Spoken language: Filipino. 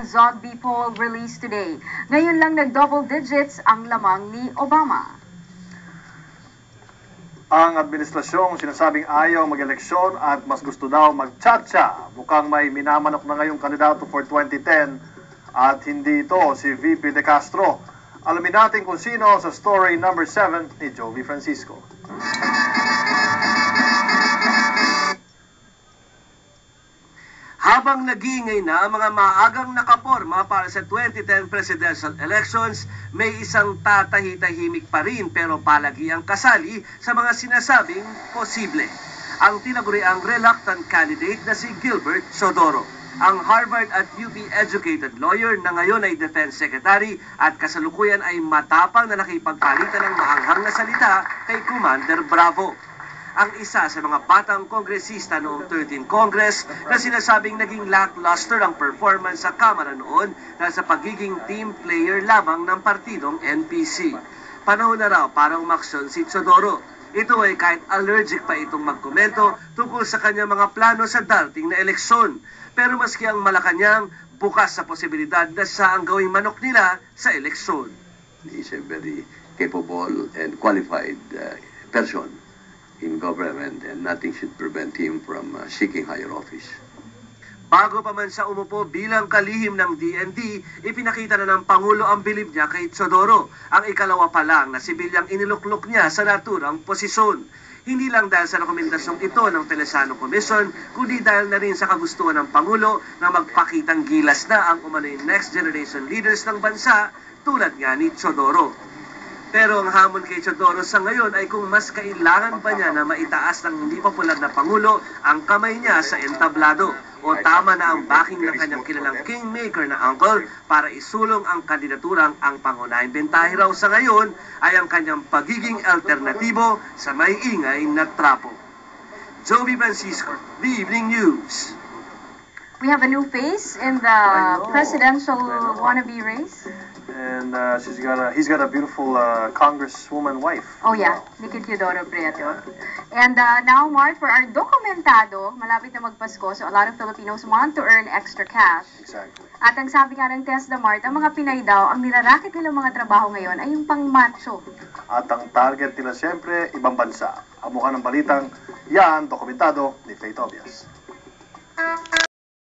Zogby poll released today. Ngayon lang nag-double digits ang lamang ni Obama. Ang administrasyong sinasabing ayaw mag-eleksyon at mas gusto daw mag-tsa-tsa. Mukhang may minamanok na ngayong kandidato for 2010 at hindi ito si VP De Castro. Alamin natin kung sino sa story number 7 ni Jovi Francisco. Habang nag-iingay na ang mga maagang nakaporma para sa 2010 presidential elections, may isang tatahi-tahimik pa rin pero palagi ang kasali sa mga sinasabing posible. Ang tinaguriang reluctant candidate na si Gilbert Sodoro, ang Harvard at UP educated lawyer na ngayon ay Defense Secretary at kasalukuyan ay matapang na nakipagpalitan ng maanghang na salita kay Commander Bravo. Ang isa sa mga batang kongresista noong 13th Congress na sinasabing naging lackluster ang performance sa Kamara noon dahil sa pagiging team player lamang ng partidong NPC. Panahon na raw para umaksyon si Sodoro. Ito ay kahit allergic pa itong magkomento tungkol sa kanyang mga plano sa darating na eleksyon. Pero maski ang Malacanang, bukas sa posibilidad na siya ang gawing manok nila sa eleksyon. He is a very capable and qualified person in government and nothing should prevent him from seeking higher office. Bago pa man siya umupo bilang kalihim ng DND, ipinakita na ng Pangulo ang bilib niya kay Sodoro, ang ikalawa pa lang na sibilyang iniluklok niya sa naturang posisyon. Hindi lang dahil sa rekomendasyong ito ng Telesano Commission, kundi dahil na rin sa kagustuhan ng Pangulo na magpakitang gilas na ang umano'y next generation leaders ng bansa tulad nga ni Sodoro. Pero ang hamon kay Sodoro sa ngayon ay kung mas kailangan pa niya na maitaas ng hindi popular na Pangulo ang kamay niya sa entablado o tama na ang backing ng kanyang kilalang kingmaker na uncle para isulong ang kandidaturang ang pangunahing bentahe raw sa ngayon ay ang kanyang pagiging alternatibo sa may ingay na trapo. Jovi Francisco, The Evening News. We have a new face in the presidential wannabe race. And he's got a beautiful congresswoman wife. Oh yeah, Nikki Teodoro Prieto. And now, Mark, for our dokumentado, malapit na magpasko, so a lot of Filipinos want to earn extra cash. Exactly. At ang sabi nga ng TESDA Mart, ang mga Pinay daw, ang nirarakit nilang mga trabaho ngayon ay yung pang-macho. At ang target nila siyempre, ibang bansa. Ang mukha ng balitang yan, dokumentado ni Faye Tobias.